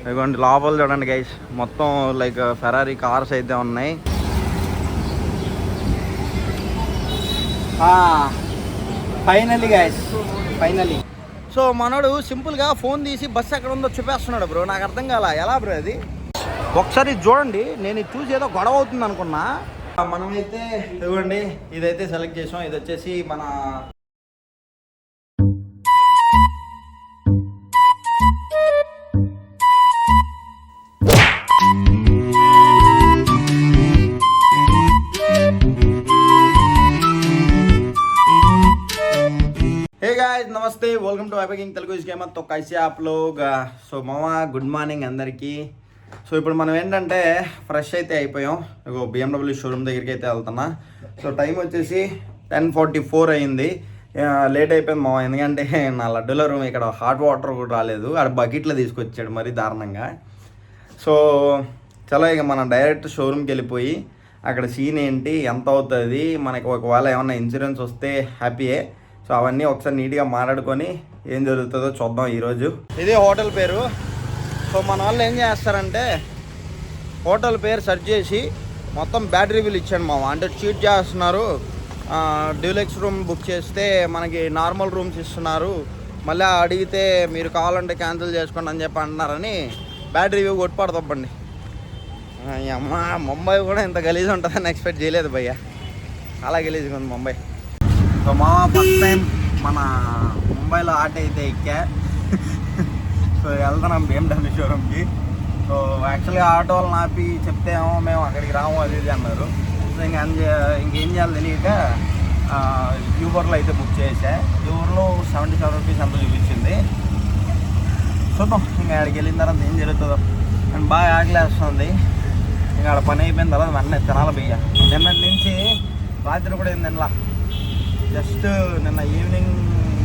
ఇదిగోండి లోపల చూడండి గైస్, మొత్తం లైక్ ఫెరారీ కార్స్ అయితే ఉన్నాయి. Finally guys, finally. సో మనోడు సింపుల్గా ఫోన్ తీసి బస్సు ఎక్కడ ఉందో చూపేస్తున్నాడు బ్రో. నాకు అర్థం కాల ఎలా బ్రో అది. ఒకసారి చూడండి, నేను ఇది చూసి ఏదో గొడవ అవుతుంది అనుకున్నా. మనమైతే ఇదిగోండి ఇదైతే సెలెక్ట్ చేసాం. ఇది వచ్చేసి మన నమస్తే, వెల్కమ్ టు వైబకింగ్ తెలుగు గేమర్. తో కైసే ఆప్ లోగ్. సో మామ గుడ్ మార్నింగ్ అందరికీ. సో ఇప్పుడు మనం ఏంటంటే ఫ్రెష్ అయితే అయిపోయాం. ఇగో BMW షోరూమ్ దగ్గరికి అయితే వెళ్తున్నా. సో టైం వచ్చేసి 10:44 అయింది. లేట్ అయిపోయింది మామ, ఎందుకంటే నా లడ్డూల రూమ్ ఇక్కడ హాట్ వాటర్ కూడా రాలేదు. ఆడ బకెట్లో తీసుకొచ్చాడు మరీ దారుణంగా. సో చలో ఇక మనం డైరెక్ట్ షోరూమ్కి వెళ్ళిపోయి అక్కడ సీన్ ఏంటి, ఎంత అవుతుంది, మనకి ఒకవేళ ఏమన్నా ఇన్సూరెన్స్ వస్తే హ్యాపీయే. సో అవన్నీ ఒకసారి నీట్గా మాట్లాడుకొని ఏం జరుగుతుందో చూద్దాం ఈరోజు. ఇదే హోటల్ పేరు. సో మన వాళ్ళు ఏం చేస్తారంటే హోటల్ పేరు సెర్చ్ చేసి మొత్తం బ్యాడ్ రివ్యూలు ఇచ్చాను మామ. అంటే చీట్ చేస్తున్నారు, డ్యూలెక్స్ రూమ్ బుక్ చేస్తే మనకి నార్మల్ రూమ్స్ ఇస్తున్నారు, మళ్ళీ అడిగితే మీరు కావాలంటే క్యాన్సిల్ చేసుకోండి అని చెప్పి అంటున్నారని బ్యాడ్ రివ్యూ కొట్టుపడతప్పండి. అమ్మ ముంబై కూడా ఇంత గలీజ్ ఉంటుందని ఎక్స్పెక్ట్ చేయలేదు భయ్య, చాలా గలీజ్గా ఉంది ముంబై. సో మా ఫస్ట్ టైం మన ముంబైలో ఆటో అయితే ఎక్కా. సో వెళ్తున్నాం BMW షోరూమ్కి. సో యాక్చువల్గా ఆటో వాళ్ళని ఆపి చెప్తే ఏమో మేము అక్కడికి రాము అది ఇది అన్నారు. సో ఇంకేం చేయాలో తెలియక యూబర్లో అయితే బుక్ చేసా. యూబర్లో 77 రూపీస్ అంత చూపించింది. చూద్దాం ఇంకా అక్కడికి వెళ్ళిన తర్వాత ఏం జరుగుతుందో. అండ్ బాగా ఆకలేస్తుంది. ఇంకా ఆడ పని అయిపోయిన తర్వాత వెంటనే తినాలి భయ్య. నిన్నటి నుంచి రాత్రి కూడా ఏం తినలా, జస్ట్ నిన్న ఈవినింగ్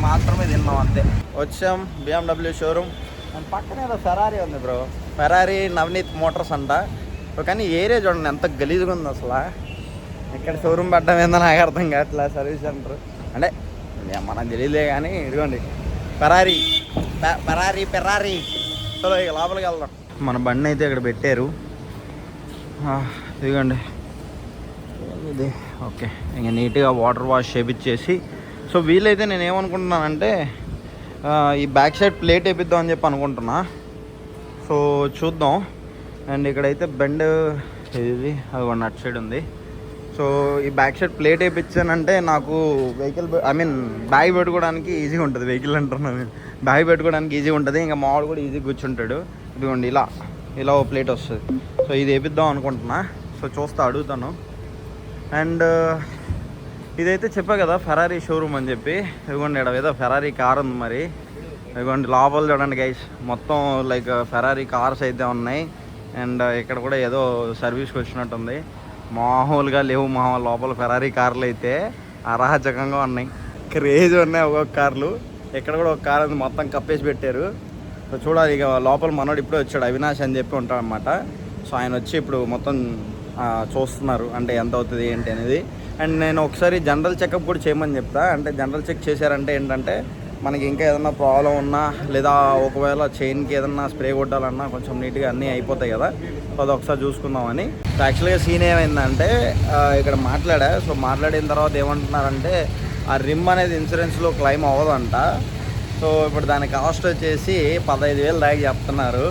మాత్రమే తిన్నాం అంతే. వచ్చాం BMW షోరూమ్. అండ్ పక్కన ఏదో ఫెరారీ ఉంది బ్రో, ఫెరారీ నవనీత్ మోటార్స్ అంట. కానీ ఏరియా చూడండి ఎంత గలీజ్గా ఉంది అసలు. ఇక్కడ షోరూమ్ పెట్టడం ఏందో నాకు అర్థం కావట్లా. సర్వీస్ సెంటర్ అంటే మనకు తెలియలే కానీ ఇదిగోండి ఫెరారీ ఫెరారీ ఫెరారీ. చలో ఇక లోపలికి వెళ్దాం. మన బండి అయితే ఇక్కడ పెట్టారు. ఇదిగోండి ఇది ఓకే. ఇంకా నీట్గా వాటర్ వాష్ చేపించేసి, సో వీలైతే నేను ఏమనుకుంటున్నానంటే ఈ బ్యాక్ సైడ్ ప్లేట్ వేపిద్దాం అని చెప్పి అనుకుంటున్నా. సో చూద్దాం. అండ్ ఇక్కడైతే బెండ్ ఇది అది అటు సైడ్ ఉంది. సో ఈ బ్యాక్ సైడ్ ప్లేట్ వేయించానంటే నాకు వెహికల్ బ్యాగ్ పెట్టుకోవడానికి ఈజీగా ఉంటుంది. వెహికల్ అంటున్నాను, బ్యాగ్ పెట్టుకోవడానికి ఈజీగా ఉంటుంది. ఇంకా మావాడు కూడా ఈజీగా కూర్చుంటాడు. ఇదిగోండి ఇలా ఓ ప్లేట్ వస్తుంది. సో ఇది వేపిద్దాం అనుకుంటున్నా. సో చూస్తా, అడుగుతాను. అండ్ ఇదైతే చెప్పా కదా ఫెరారీ షోరూమ్ అని చెప్పి. ఇదిగోండి ఇక్కడ ఏదో ఫెరారీ కార్ ఉంది మరి. ఇదిగోండి లోపల చూడండి గైస్, మొత్తం లైక్ ఫెరారీ కార్స్ అయితే ఉన్నాయి. అండ్ ఇక్కడ కూడా ఏదో సర్వీస్కి వచ్చినట్టుంది. మామూలుగా లేవు లోపల ఫెరారీ కార్లు అయితే అరాచకంగా ఉన్నాయి, క్రేజ్ ఉన్నాయి ఒక్కొక్క కార్లు. ఇక్కడ కూడా ఒక కార్ ఉంది, మొత్తం కప్పేసి పెట్టారు. సో చూడాలి ఇక లోపల మనోడు ఇప్పుడే వచ్చాడు, అవినాష్ అని చెప్పి ఉంటాడు అనమాట. సో ఆయన వచ్చి ఇప్పుడు మొత్తం చూస్తున్నారు అంటే ఎంత అవుతుంది ఏంటి అనేది. అండ్ నేను ఒకసారి జనరల్ చెకప్ కూడా చేయమని చెప్తా. అంటే జనరల్ చెక్ చేశారంటే ఏంటంటే మనకి ఇంకా ఏదన్నా ప్రాబ్లం ఉన్నా, లేదా ఒకవేళ చైన్కి ఏదన్నా స్ప్రే కొట్టాలన్నా కొంచెం నీట్గా అన్నీ అయిపోతాయి కదా. సో అది ఒకసారి చూసుకుందామని. సో యాక్చువల్గా సీన్ ఏమైందంటే ఇక్కడ మాట్లాడా. సో మాట్లాడిన తర్వాత ఏమంటున్నారంటే ఆ రిమ్ అనేది ఇన్సూరెన్స్లో క్లెయిమ్ అవ్వదంట. సో ఇప్పుడు దాని కాస్ట్ వచ్చేసి 15,000 దాకా చెప్తున్నారు.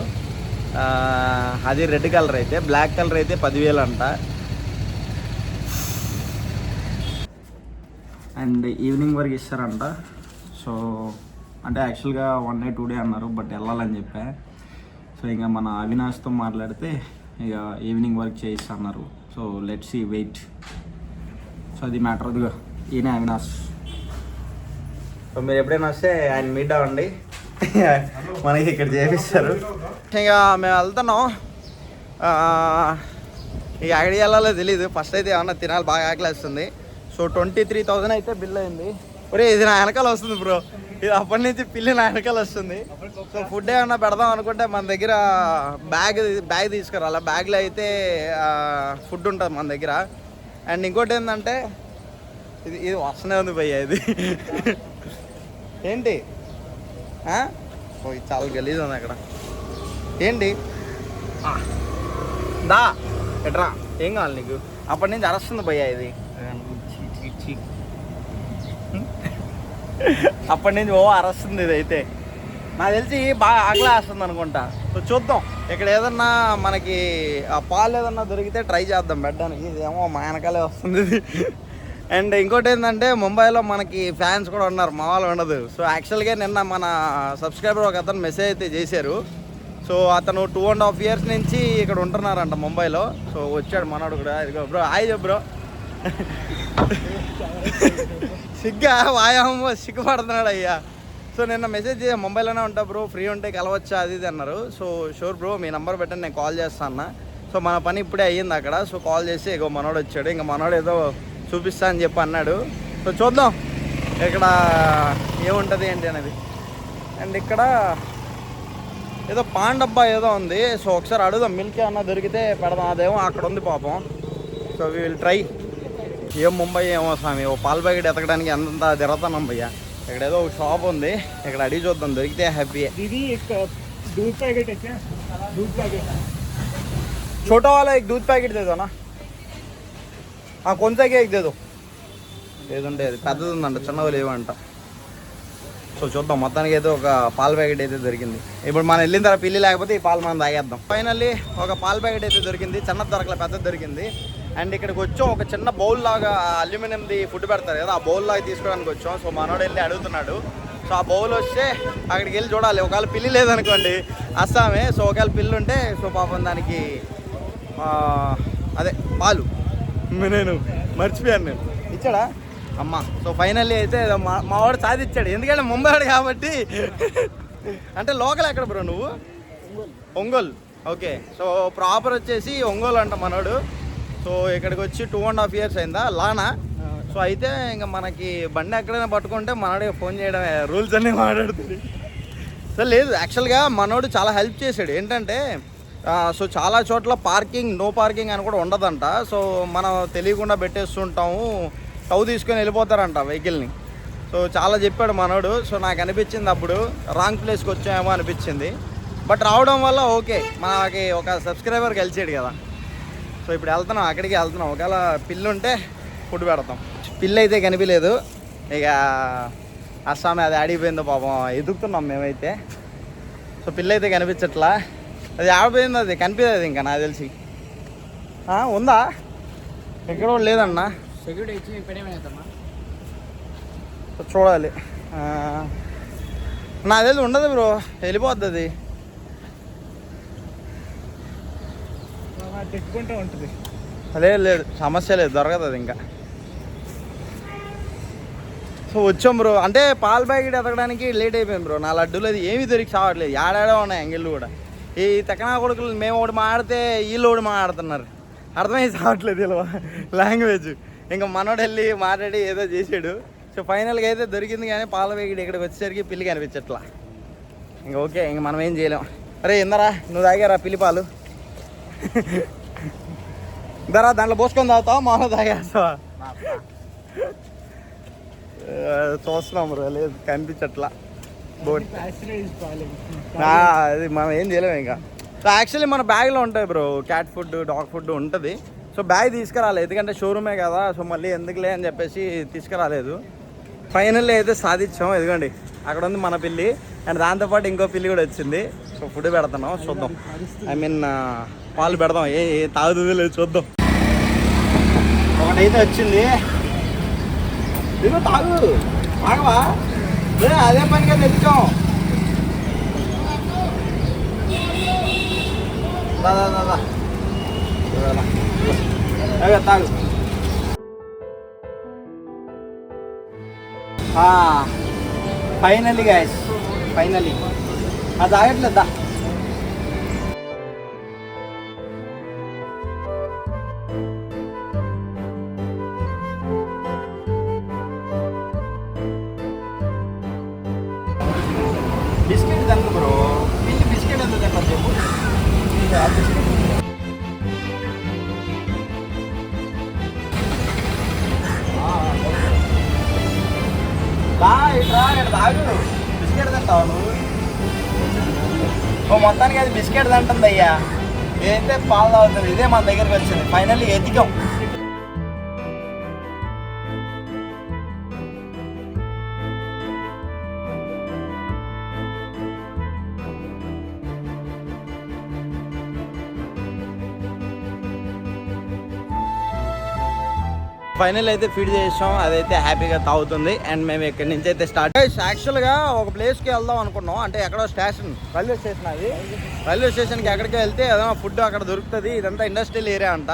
అది రెడ్ కలర్ అయితే, బ్లాక్ కలర్ అయితే 10,000 అంట. అండ్ ఈవినింగ్ వరకు ఇస్తారంట. సో అంటే యాక్చువల్గా 1 డే 2 డే అన్నారు, బట్ వెళ్ళాలని చెప్పా. సో ఇంకా మన అవినాష్తో మాట్లాడితే ఇక ఈవినింగ్ వరకు చేయిస్తున్నారు. So let's see, wait. So అది మ్యాటర్. అదిగా ఈయన అవినాష్. సో మీరు ఎప్పుడైనా వస్తే ఆయన మీట్ అవ్వండి, మనకి ఇక్కడ చేపిస్తారు. ఇక మేము వెళ్తున్నాం. ఇక ఎక్కడికి వెళ్ళాలో తెలీదు. ఫస్ట్ అయితే ఏమన్నా తినాలి, బాగా ఆకలేస్తుంది. సో 23,000 అయితే బిల్ అయింది. ఒరే ఇది నా వెనకాల వస్తుంది బ్రో, ఇది అప్పటి నుంచి పిల్లి నా వెనకాల వస్తుంది. సో ఫుడ్ ఏమన్నా పెడదాం అనుకుంటే మన దగ్గర బ్యాగ్ తీసుకురాలి. బ్యాగ్లో అయితే ఫుడ్ ఉంటుంది మన దగ్గర. అండ్ ఇంకోటి ఏంటంటే ఇది వస్తూనే ఉంది భయ్య. ఇది ఏంటి, ఇది చాలా గలీజ్ ఉంది అక్కడ. ఏంటి దా ఎట్రా ఏం కావాలి నీకు? అప్పటి నుంచి అరస్తుంది భయ్యా ఇది. అప్పటి నుంచి అరస్తుంది ఇది. అయితే నాకు తెలిసి బాగా ఆకలేస్తుంది అనుకుంటా. సో చూద్దాం, ఇక్కడ ఏదన్నా మనకి పాలు ఏదన్నా దొరికితే ట్రై చేద్దాం పెట్టడానికి. ఇదేమో మా వెనకాలే వస్తుంది ఇది. అండ్ ఇంకోటి ఏంటంటే ముంబైలో మనకి ఫ్యాన్స్ కూడా ఉన్నారు, మా వాళ్ళు ఉండదు. సో యాక్చువల్గా నిన్న మన సబ్స్క్రైబర్ ఒక అతను మెసేజ్ అయితే చేశారు. సో అతను 2.5 years నుంచి ఇక్కడ ఉంటున్నారంట ముంబైలో. సో వచ్చాడు మనోడు కూడా. ఇదిగో బ్రో, హాయ్ చెప్పు బ్రో. సిగ్గా వాయామో సిగ్గుపడుతున్నాడు అయ్యా. సో నిన్న మెసేజ్ ముంబైలోనే ఉంటా బ్రో, ఫ్రీ ఉంటే కలవచ్చా అది ఇది అన్నారు. సో షూర్ బ్రో, మీ నెంబర్ పెట్టండి, నేను కాల్ చేస్తాను అన్న. సో మన పని ఇప్పుడే అయ్యింది అక్కడ. సో కాల్ చేసి ఇగో మనోడు వచ్చాడు. ఇంకా మనోడు ఏదో చూపిస్తా అని చెప్పి అన్నాడు. సో చూద్దాం ఇక్కడ ఏముంటుంది ఏంటి అనేది. అండ్ ఇక్కడ ఏదో పాన్ డబ్బా ఏదో ఉంది. సో ఒకసారి అడుగుదాం, మిల్క్ ఏమన్నా దొరికితే పెడదాం. అదేమో అక్కడ ఉంది పాపం. So we will try. ఏం ముంబై ఏమో స్వామి, ఓ పాల ప్యాకెట్ ఎతకడానికి ఎంత తిరుగుతున్నాం భయ్యా. ఇక్కడ ఏదో ఒక షాప్ ఉంది, ఇక్కడ అడిగి చూద్దాం, దొరికితే హ్యాపీ. छोटा वाला एक दूध पैकेट दे दो ना. कौन सा एक दे दो. ఏదంటే అది పెద్దది ఉందంట, చిన్నవి లేవంట. సో చూద్దాం, మొత్తానికి అయితే ఒక పాల ప్యాకెట్ అయితే దొరికింది. ఇప్పుడు మనం వెళ్ళిన తర్వాత పిల్లి లేకపోతే ఈ పాలు మనం తాగేద్దాం. ఫైనల్లీ ఒక పాల ప్యాకెట్ అయితే దొరికింది. చిన్నది దొరకలే, పెద్దది దొరికింది. అండ్ ఇక్కడికి వచ్చాం, ఒక చిన్న బౌల్ లాగా అల్యూమినియంది ఫుడ్ పెడతారు కదా, ఆ బౌల్ లాగా తీసుకోవడానికి వచ్చాం. సో మనోడు వెళ్ళి అడుగుతున్నాడు. సో ఆ బౌల్ వస్తే అక్కడికి వెళ్ళి చూడాలి. ఒకవేళ పిల్లి లేదనుకోండి అస్సామే. సో ఒకవేళ పిల్లి ఉంటే సో పాపం దానికి అదే పాలు నేను మర్చిపోయాను, నేను ఇచ్చాడా అమ్మ. సో ఫైనల్లీ అయితే మా వాడు సాధించాడు, ఎందుకంటే ముంబై వాడు కాబట్టి. అంటే లోకల్ ఎక్కడ బ్రో నువ్వు? ఒంగోలు. ఓకే. సో ప్రాపర్ వచ్చేసి ఒంగోలు అంట మనోడు. సో ఇక్కడికి వచ్చి 2.5 years అయిందా లానా. సో అయితే ఇంకా మనకి బండి ఎక్కడైనా పట్టుకుంటే మనోడికి ఫోన్ చేయడమే, రూల్స్ అన్నీ మాట్లాడుతుంది. సో లేదు, యాక్చువల్గా మనోడు చాలా హెల్ప్ చేశాడు. ఏంటంటే సో చాలా చోట్ల పార్కింగ్, నో పార్కింగ్ అని కూడా ఉండదంట. సో మనం తెలియకుండా పెట్టేస్తుంటాము, టౌ తీసుకొని వెళ్ళిపోతారంట వెహికల్ని. సో చాలా చెప్పాడు మనోడు. సో నాకు అనిపించింది అప్పుడు రాంగ్ ప్లేస్కి వచ్చామేమో అనిపించింది. బట్ రావడం వల్ల ఓకే, మనకి ఒక సబ్స్క్రైబర్ కలిసాడు కదా. సో ఇప్పుడు వెళ్తున్నాం, అక్కడికి వెళ్తున్నాం. ఒకవేళ పిల్లి ఉంటే ఫుడ్ పెడతాం. పిల్లి అయితే కనిపించలేదు, ఇక అస్సామే అది ఆడిపోయిందో పాపం, ఎదుగుతున్నాం మేమైతే. సో పిల్లి అయితే కనిపించట్లా, అది ఆడిపోయింది, అది కనిపించదు ఇంకా నాకు తెలిసి. ఉందా? ఎక్కడ లేదన్నా, చూడాలి. నాకు తెలిసి ఉండదు బ్రో, వెళ్ళిపోద్ది అది. ఉంటుంది. లేదు లేదు, సమస్య లేదు, దొరకదు అది ఇంకా. సో వచ్చాం బ్రో. అంటే పాల ప్యాకెట్ ఎతకడానికి లేట్ అయిపోయింది బ్రో. నా లడ్డూలు అది ఏమీ దొరికి చావట్లేదు, ఏడాడో ఉన్నాయి అంగిళ్ళు కూడా. ఈ తెక్కనా కొడుకులు మేము ఒకటి మాడితే వీళ్ళు ఒకటి మాడుతున్నారు, అర్థమైంది చావట్లేదు ఇలా లాంగ్వేజ్. ఇంకా మనోడు వెళ్ళి మాట్లాడి ఏదో చేసాడు. సో ఫైనల్గా అయితే దొరికింది, కానీ పాల ప్యాకెట్ ఇక్కడికి వచ్చేసరికి పిల్లి కనిపించట్లా. ఇంకా ఓకే, ఇంక మనం ఏం చేయలేం. అరే ఇందరా, నువ్వు తాగారా పిల్లి పాలు? ఇందరా దాంట్లో పోసుకొని తాగుతావా, మామూలు తాగేస్తావా? చూస్తున్నాం బ్రో, లేదు కనిపించట్లా బోట్. అది మనం ఏం చేయలేము ఇంకా. సో యాక్చువల్లీ మన బ్యాగ్లో ఉంటాయి bro, cat food, dog food ఉంటుంది. సో బ్యాగ్ తీసుకురాలేదు, ఎందుకంటే షోరూమే కదా. సో మళ్ళీ ఎందుకులే అని చెప్పేసి తీసుకురాలేదు. ఫైనల్లీ అయితే సాధించాం. ఎదుగండి అక్కడ ఉంది మన పిల్లి, అండ్ దాంతోపాటు ఇంకో పిల్లి కూడా వచ్చింది. సో ఫుడ్ పెడుతున్నాం, చూద్దాం. ఐ మీన్ పాలు పెడదాం, ఏ తాగుతుంది లేదు చూద్దాం. ఒకటైతే వచ్చింది, ఇదిగో తాగు, తాగవా? అదే పనిగా తెచ్చాం. తాగు. ఫైనల్లీ గైస్, ఫైనల్లీ అది తాగట్లేదా? బిస్కెట్ తింటు బ్రో, పిల్లి బిస్కెట్ ఎందుకు తింటారు చెప్పు? తాగు, బిస్కెట్ తింటావు నువ్వు? ఓ మొత్తానికి అది బిస్కెట్ బిస్కెట్ అంటుంది అయ్యా, ఏదైతే పాలు తాగుతుంది. ఇదే మన దగ్గరికి వచ్చింది. ఫైనల్లీ ఎతికాం. ఫైనల్ అయితే ఫీడ్ చేసాం, అదైతే హ్యాపీగా తాగుతుంది. అండ్ మేము ఇక్కడి నుంచి అయితే స్టార్ట్. యాక్చువల్గా ఒక ప్లేస్కి వెళ్దాం అనుకున్నాం, అంటే ఎక్కడో స్టేషన్, రైల్వే స్టేషన్. అది రైల్వే స్టేషన్కి ఎక్కడికి వెళ్తే ఏదైనా ఫుడ్ అక్కడ దొరుకుతుంది. ఇదంతా ఇండస్ట్రియల్ ఏరియా అంట.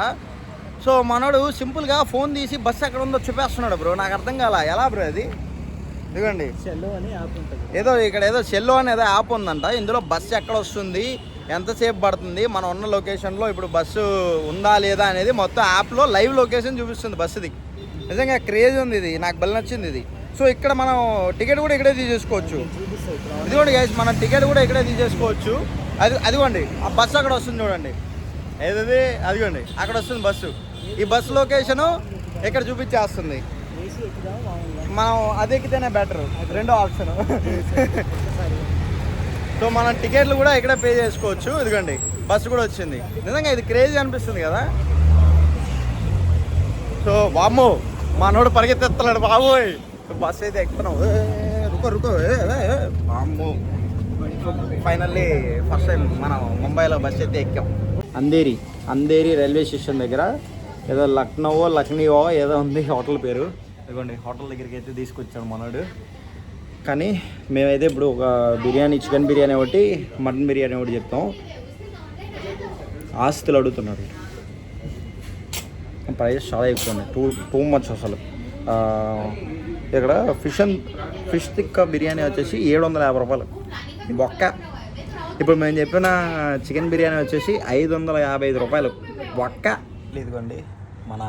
సో మనోడు సింపుల్గా ఫోన్ తీసి బస్సు ఎక్కడ ఉందో చూపేస్తున్నాడు బ్రో. నాకు అర్థం కాల ఎలా బ్రో అది. ఇదిగోండి సెల్లో అని యాప్ ఉంటుంది, ఏదో ఇక్కడ ఏదో సెల్లో అని ఏదో యాప్ ఉందంట. ఇందులో బస్సు ఎక్కడ వస్తుంది, ఎంతసేపు పడుతుంది, మనం ఉన్న లొకేషన్లో ఇప్పుడు బస్సు ఉందా లేదా అనేది మొత్తం యాప్లో లైవ్ లొకేషన్ చూపిస్తుంది బస్సుది. నిజంగా క్రేజ్ ఉంది ఇది, నాకు బలి నచ్చింది ఇది. సో ఇక్కడ మనం టికెట్ కూడా ఇక్కడే తీసేసుకోవచ్చు. ఇదిగోండి గైస్, మన టికెట్ కూడా ఇక్కడే తీసేసుకోవచ్చు. అదిగోండి ఆ బస్సు అక్కడ వస్తుంది చూడండి. ఏదది అదిగోండి అక్కడ వస్తుంది బస్సు. ఈ బస్సు లొకేషను ఇక్కడ చూపించేస్తుంది. మనం అది ఎక్కితేనే బెటర్, రెండో ఆప్షన్. సో మనం టికెట్లు కూడా ఇక్కడే పే చేసుకోవచ్చు. ఇదిగోండి బస్సు కూడా వచ్చింది. నిజంగా ఇది క్రేజీ అనిపిస్తుంది కదా. సో వామ్మో మనోడు పరిగెత్తెత్తలేడు బాబోయ్. బస్సు అయితే ఎక్కుతున్నాం. రుకో వామ్మో. ఫైనల్లీ ఫస్ట్ టైం మనం ముంబైలో బస్సు అయితే ఎక్కాం. అంధేరి రైల్వే స్టేషన్ దగ్గర ఏదో లక్నీవో ఏదో ఉంది హోటల్ పేరు. ఇదిగోండి హోటల్ దగ్గరికి అయితే తీసుకొచ్చాడు మనోడు. కానీ మేమైతే ఇప్పుడు ఒక బిర్యానీ, చికెన్ బిర్యానీ ఒకటి, మటన్ బిర్యానీ ఒకటి చెప్తాం. ఆస్తులు అడుగుతున్నాడు. ప్రైస్ చాలా ఎక్కువ ఉన్నాయి, టూ మచ్ అసలు. ఇక్కడ ఫిష్ తిక్క బిర్యానీ వచ్చేసి 750 రూపాయలు బొక్క. ఇప్పుడు మేము చెప్పిన చికెన్ బిర్యానీ వచ్చేసి 555 రూపాయలు బొక్క. ఇదిగోండి మన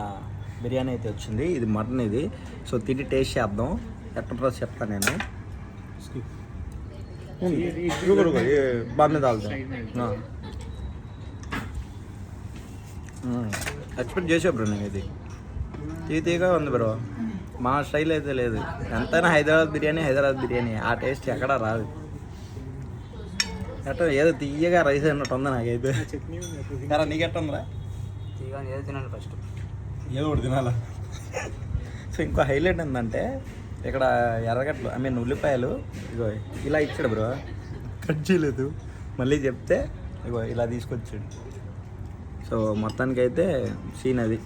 బిర్యానీ అయితే వచ్చింది. ఇది మటన్ ఇది. సో తిండి టేస్ట్ చేద్దాం. ఎట్లా చెప్తాను నేను. బాగానే తాగుతాం. ఎక్స్పెక్ట్ చేసా బ్రో నేను. ఇది తీగా ఉంది బ్రో, మా స్టైల్ అయితే లేదు. ఎంతైనా హైదరాబాద్ బిర్యానీ ఆ టేస్ట్ ఎక్కడ రాదు. ఎట్లా ఏదో తీయగా రైస్ అన్నట్టు ఉంది నాకైతే. నీకెట్ట ఉందిరా? ఏదో తినాలి ఫస్ట్, ఏదో ఒకటి తినాలా. సో ఇంకో హైలైట్ ఏంటంటే ఇక్కడ ఎర్రగడ్డలు, ఉల్లిపాయలు ఇగో ఇలా ఇచ్చాడు బ్రో, కట్ చేయలేదు. మళ్ళీ చెప్తే ఇగో ఇలా తీసుకొచ్చాడు. సో మొత్తానికి అయితే సీన్ అది.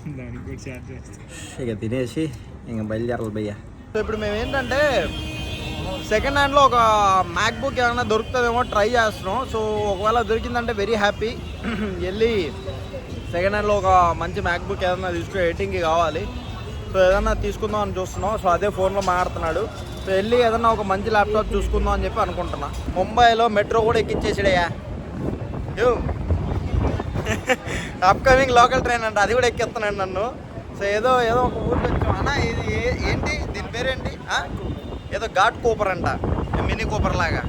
ఇక తినేసి ఇంక బయలుదేరాలి భయ్య. సో ఇప్పుడు మేము ఏంటంటే సెకండ్ హ్యాండ్లో ఒక మ్యాక్బుక్ ఏమైనా దొరుకుతుందేమో ట్రై చేస్తున్నాం. సో ఒకవేళ దొరికిందంటే వెరీ హ్యాపీ. వెళ్ళి సెకండ్ హ్యాండ్లో ఒక మంచి మ్యాక్బుక్ ఏదైనా తీసుకుని ఎడిటింగ్కి కావాలి. సో ఏదన్నా తీసుకుందాం అని చూస్తున్నాం. సో అదే ఫోన్లో మాట్లాడుతున్నాడు. సో వెళ్ళి ఏదన్నా ఒక మంచి ల్యాప్టాప్ చూసుకుందాం అని చెప్పి అనుకుంటున్నా. ముంబైలో మెట్రో కూడా ఎక్కించేసాడయ్యా. అప్కమింగ్ లోకల్ ట్రైన్ అంట, అది కూడా ఎక్కిస్తున్నాడు నన్ను. సో ఏదో ఒక ఊరికి వచ్చాం అన్న. ఇది ఏంటి, దీని పేరేంటి? ఏదో ఘాట్ కూపర్ అంట, మినీ కూపర్ లాగా.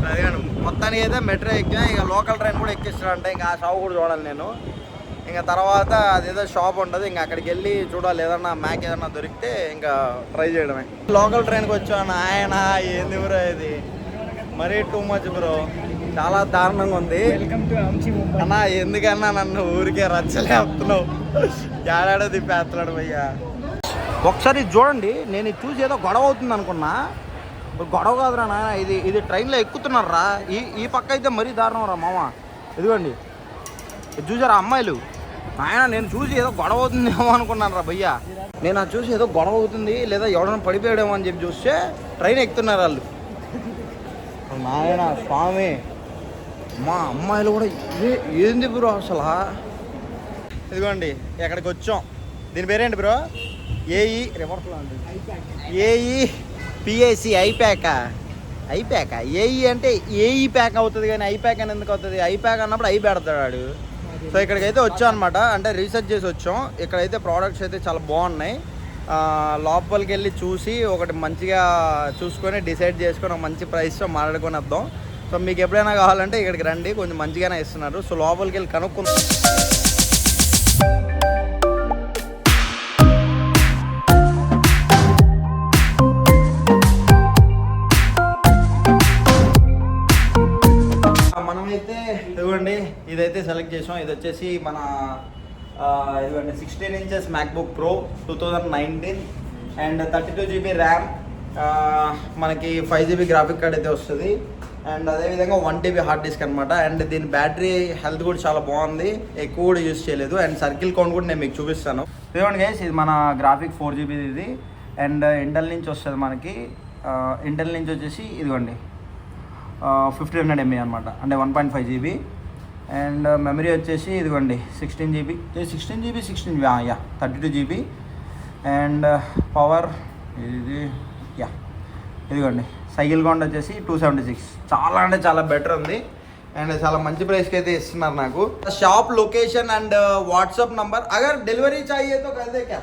అదే మొత్తానికి అయితే మెట్రో ఎక్కినా. ఇక లోకల్ ట్రైన్ కూడా ఎక్కిస్తాడంట. ఇంకా ఆ షాప్ కూడా చూడాలి నేను. ఇంకా తర్వాత అదేదో షాప్ ఉంటుంది, ఇంకా అక్కడికి వెళ్ళి చూడాలి. ఏదన్నా మ్యాక్ ఏదన్నా దొరికితే ఇంకా ట్రై చేయడమే. లోకల్ ట్రైన్కి వచ్చాను. ఆయన ఏంది బ్రో ఇది, మరీ టూ మచ్ బ్రో, చాలా దారుణంగా ఉంది అన్నా. ఎందుకన్నా నన్ను ఊరికే రచ్చలేపుతున్నావు, ఏడాడో తిప్పేస్తున్నాడు భయ్యా. ఒకసారి చూడండి, నేను ఇది చూసి ఏదో గొడవ అవుతుంది అనుకున్నా. గొడవ కాదురా నాన్న, ఇది ట్రైన్లో ఎక్కుతున్నారా. ఈ పక్క అయితే మరీ దారుణం రా మామ. ఇదిగోండి ఇది చూసారా అమ్మాయిలు. ఆయన నేను చూసి ఏదో గొడవ అవుతుందేమో అనుకున్నాను రా భయ్యా. నేను అది చూసి ఏదో గొడవ అవుతుంది లేదా ఎవడన్నా పడిపోయాడేమో అని చెప్పి చూస్తే ట్రైన్ ఎక్కుతున్నారు వాళ్ళు. నాయన స్వామి, మా అమ్మాయిలు కూడా ఏంది బ్రో అసలు. ఇదిగోండి ఎక్కడికి వచ్చాం. దీని పేరేంటి బ్రో? ఏఈ రివర్స్లో ఉంటుంది. ఏఈ ఐప్యాక్ ఏఈ అంటే ఏఈ ప్యాక్ అవుతుంది కానీ ఐప్యాక్ అని ఎందుకు అవుతుంది? ఐప్యాక్ అన్నప్పుడు ఐ పెడతాడు. సో ఇక్కడికైతే వచ్చాం అనమాట. అంటే రీసెర్చ్ చేసి వచ్చాం. ఇక్కడైతే ప్రోడక్ట్స్ అయితే చాలా బాగున్నాయి. లోపలికి వెళ్ళి చూసి ఒకటి మంచిగా చూసుకొని డిసైడ్ చేసుకొని ఒక మంచి ప్రైస్తో మాట్లాడుకొని వద్దాం. సో మీకు ఎప్పుడైనా కావాలంటే ఇక్కడికి రండి, కొంచెం మంచిగానే ఇస్తున్నారు. సో లోపలికి వెళ్ళి కనుక్కుందాం. ఇదిగోండి ఇదైతే సెలెక్ట్ చేసాం. ఇది వచ్చేసి మన ఇదిగోండి 16 inches MacBook pro 2019 and 32 GB RAM, మనకి 5 GB గ్రాఫిక్ కార్డ్ అయితే వస్తుంది. అండ్ అదేవిధంగా 1 TB హార్డ్ డిస్క్ అనమాట. అండ్ దీని బ్యాటరీ హెల్త్ కూడా చాలా బాగుంది, ఎక్కువ కూడా యూజ్ చేయలేదు. అండ్ సర్కిల్ కౌంట్ కూడా నేను మీకు చూపిస్తాను. ఇదిగోండి గైస్, ఇది మన గ్రాఫిక్ 4 GB ఇది. అండ్ ఇంటెల్ నుంచి వస్తుంది మనకి. ఇంటెల్ నుంచి వచ్చేసి ఇదిగోండి 1500 mAh అనమాట, అంటే 1.5 GB. అండ్ మెమరీ వచ్చేసి ఇదిగోండి 16 GB 32 GB. అండ్ పవర్ ఇది ఇదిగోండి సైకిల్ కౌంట్ వచ్చేసి 276. చాలా అంటే చాలా బెటర్ ఉంది. అండ్ చాలా మంచి ప్రైస్కి అయితే ఇస్తున్నారు నాకు. Shop location and WhatsApp number, अगर डिलीवरी चाहिए तो कर दे क्या?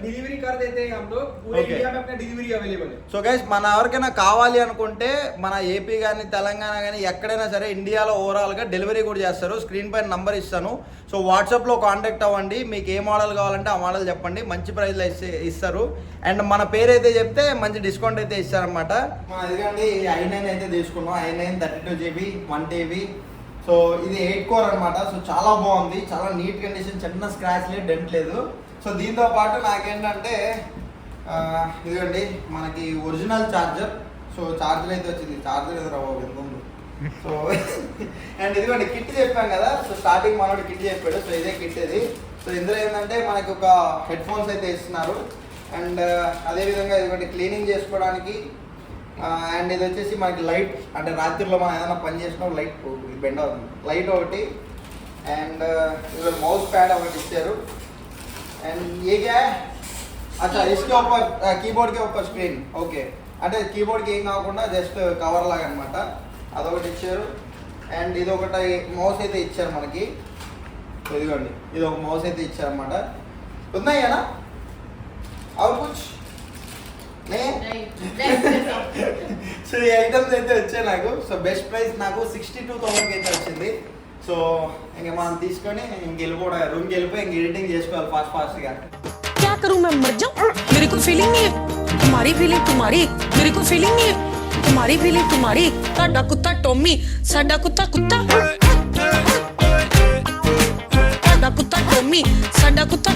डिलीवरी कर देते हैं हम लोग, पूरे इंडिया में अपना डिलीवरी अवेलेबल है. సో గైస్, మన ఎవరికైనా కావాలి అనుకుంటే మన ఏపీ కానీ తెలంగాణ కానీ ఎక్కడైనా సరే ఇండియాలో ఓవరాల్గా డెలివరీ కూడా చేస్తారు. స్క్రీన్ పైన నంబర్ ఇస్తాను. సో వాట్సాప్లో కాంటాక్ట్ అవ్వండి. మీకు ఏ మోడల్ కావాలంటే ఆ మోడల్ చెప్పండి, మంచి ప్రైస్లో ఇస్తారు. అండ్ మన పేరు అయితే చెప్తే మంచి డిస్కౌంట్ అయితే ఇస్తారనమాట. ఇదిగోండి i9 అయితే తీసుకున్నాం. i9 32 GB 1 TB. సో ఇది 8 కోర్ అనమాట. సో చాలా బాగుంది, చాలా నీట్ కండిషన్, చిన్న స్క్రాచ్ లేదు, డెంట్ లేదు. సో దీంతో పాటు నాకేంటంటే ఇదిగోండి మనకి ఒరిజినల్ ఛార్జర్. సో ఛార్జర్ అయితే వచ్చింది, ఛార్జర్ ఎదురు ముందు. సో అండ్ ఇదిగోండి కిట్ చెప్పాం కదా. సో స్టార్టింగ్ మనోడు కిట్ చెప్పాడు. సో ఇదే కిట్ ఇది. సో ఇందులో ఏంటంటే మనకి ఒక హెడ్ ఫోన్స్ అయితే ఇస్తున్నారు. అండ్ అదేవిధంగా ఇదిగోండి క్లీనింగ్ చేసుకోవడానికి. అండ్ ఇది వచ్చేసి మనకి లైట్, అంటే రాత్రిలో మనం ఏదైనా పని చేసినప్పుడు లైట్ బెండ్ అవుతుంది, లైట్ ఒకటి. అండ్ ఇది మౌస్ ప్యాడ్ ఒకటి ఇచ్చారు. అండ్ ఏ క్యా అచ్చా ఇస్కే ऊपर కీబోర్డ్ కే ऊपर స్క్రీన్. ఓకే, అంటే కీబోర్డ్కి ఏం కాకుండా జస్ట్ కవర్ లాగా అనమాట, అదొకటి ఇచ్చారు. అండ్ ఇది ఒకటి మౌస్ అయితే ఇచ్చారు మనకి. ఇదిగోండి ఇది ఒక మౌస్ అయితే ఇచ్చారు అనమాట. ఉన్నాయి కదా और कुछ సో ఈ ఐటమ్స్ అయితే వచ్చాయి నాకు. సో బెస్ట్ ప్రైస్ నాకు 62,000 అయితే వచ్చింది. సో ఇంకా మనం తీసుకొని ఇంక వెళ్ళిపోవడం, రూమ్కి వెళ్ళిపోయి ఇంక ఎడిటింగ్ చేసుకోవాలి ఫాస్ట్గా. क्या करूं मैं मर जाऊं, मेरे को फीलिंग नहीं है, तुम्हारी फीलिंग तुम्हारी, मेरे को फीलिंग नहीं है, तुम्हारी फीलिंग तुम्हारी. साडा कुत्ता टॉमी, साडा कुत्ता साडा कुत्ता टॉमी, साडा कुत्ता